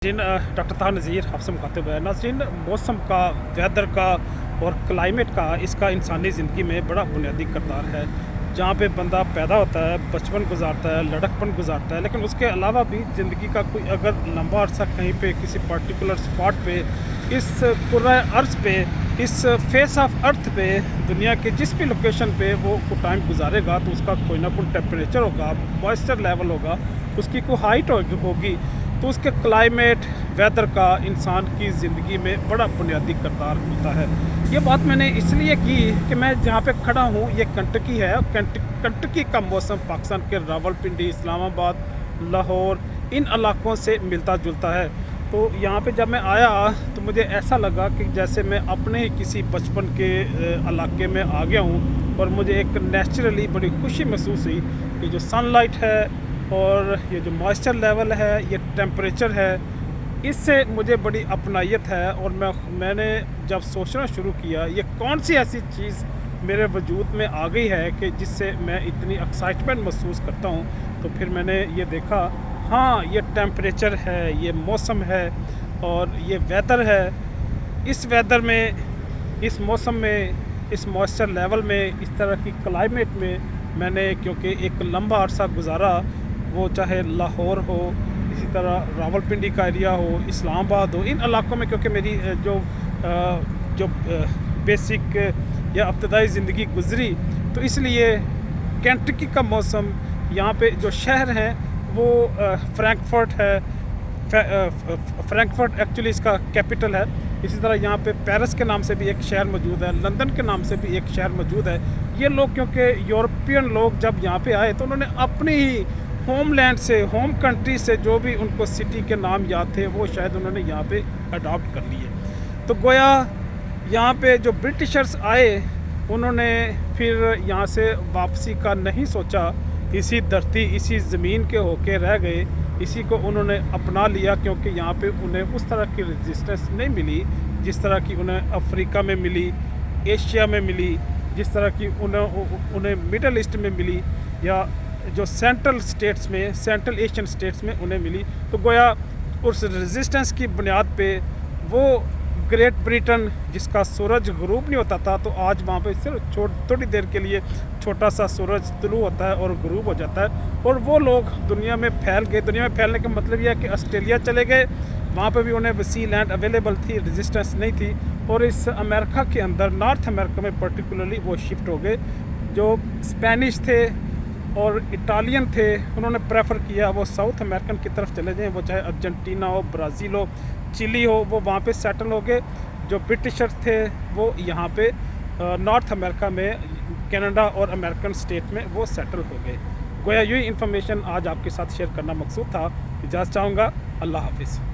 नाज़रीन, डॉक्टर ताहा नज़ीर आपसे मुखातिब है। नाज़रीन, मौसम का, वेदर का और क्लाइमेट का इसका इंसानी ज़िंदगी में बड़ा बुनियादी किरदार है। जहाँ पे बंदा पैदा होता है, बचपन गुजारता है, लड़कपन गुजारता है, लेकिन उसके अलावा भी ज़िंदगी का कोई अगर लंबा अरसा कहीं पे किसी पर्टिकुलर स्पॉट पे, इस कुर्रा अर्ज़ पे, इस फेस ऑफ अर्थ पे, दुनिया के जिस भी लोकेशन पे वो टाइम गुजारेगा तो उसका कोई ना कोई टेम्परेचर होगा, मॉइस्चर लेवल होगा, उसकी कोई हाइट होगी, तो उसके क्लाइमेट, वेदर का इंसान की ज़िंदगी में बड़ा बुनियादी किरदार होता है। ये बात मैंने इसलिए की कि मैं जहाँ पे खड़ा हूँ ये कंटकी है। कंटकी का मौसम पाकिस्तान के रावलपिंडी, इस्लामाबाद, लाहौर इन इलाकों से मिलता जुलता है। तो यहाँ पे जब मैं आया तो मुझे ऐसा लगा कि जैसे मैं अपने ही किसी बचपन के इलाके में आ गया हूँ, और मुझे एक नेचुरली बड़ी खुशी महसूस हुई कि जो सनलाइट है और ये जो मॉइस्चर लेवल है, ये टेम्परेचर है, इससे मुझे बड़ी अपनायत है। और मैंने जब सोचना शुरू किया ये कौन सी ऐसी चीज़ मेरे वजूद में आ गई है कि जिससे मैं इतनी एक्साइटमेंट महसूस करता हूँ, तो फिर मैंने ये देखा, हाँ ये टेम्परेचर है, ये मौसम है और ये वेदर है। इस वेदर में, इस मौसम में, इस मॉइस्चर लेवल में, इस तरह की क्लाइमेट में मैंने क्योंकि एक लंबा अरसा गुजारा, वो चाहे लाहौर हो, इसी तरह रावलपिंडी का एरिया हो, इस्लामाबाद हो, इन इलाकों में क्योंकि मेरी जो बेसिक या इब्तदाई ज़िंदगी गुज़री, तो इसलिए केंटकी का मौसम, यहाँ पे जो शहर हैं वो फ्रैंकफर्ट है। फ्रैंकफर्ट एक्चुअली इसका कैपिटल है। इसी तरह यहाँ पे पेरिस के नाम से भी एक शहर मौजूद है, लंदन के नाम से भी एक शहर मौजूद है। ये लोग क्योंकि यूरोपियन लोग जब यहाँ पे आए तो उन्होंने अपनी ही होमलैंड से, होम कंट्री से जो भी उनको सिटी के नाम याद थे वो शायद उन्होंने यहाँ पे अडॉप्ट कर लिए। तो गोया यहाँ पे जो ब्रिटिशर्स आए उन्होंने फिर यहाँ से वापसी का नहीं सोचा, इसी धरती, इसी ज़मीन के होके रह गए, इसी को उन्होंने अपना लिया, क्योंकि यहाँ पे उन्हें उस तरह की रेजिस्टेंस नहीं मिली जिस तरह की उन्हें अफ्रीका में मिली, एशिया में मिली, जिस तरह की उन्हें मिडल ईस्ट में मिली, या जो सेंट्रल स्टेट्स में, सेंट्रल एशियन स्टेट्स में उन्हें मिली। तो गोया उस रेजिस्टेंस की बुनियाद पे वो ग्रेट ब्रिटेन, जिसका सूरज गुरूब नहीं होता था, तो आज वहाँ पे सिर्फ थोड़ी देर के लिए छोटा सा सूरज तुलू होता है और गुरूब हो जाता है, और वो लोग दुनिया में फैल गए। दुनिया में फैलने का मतलब यह है कि ऑस्ट्रेलिया चले गए, वहाँ पे भी उन्हें वसी लैंड अवेलेबल थी, रेजिस्टेंस नहीं थी, और इस अमेरिका के अंदर, नॉर्थ अमेरिका में पर्टिकुलरली वो शिफ्ट हो गए। जो स्पेनिश थे और इटालियन थे उन्होंने प्रेफर किया वो साउथ अमेरिकन की तरफ चले जाएं, वो चाहे अर्जेंटीना हो, ब्राज़ील हो, चिली हो, वो वहाँ पे सेटल हो गए। जो ब्रिटिशर्स थे वो यहाँ पे नॉर्थ अमेरिका में, कनाडा और अमेरिकन स्टेट में वो सेटल हो गए। गोया यही इन्फॉर्मेशन आज आपके साथ शेयर करना मकसूद था। इजाज़त चाहूँगा। अल्लाह हाफिज़।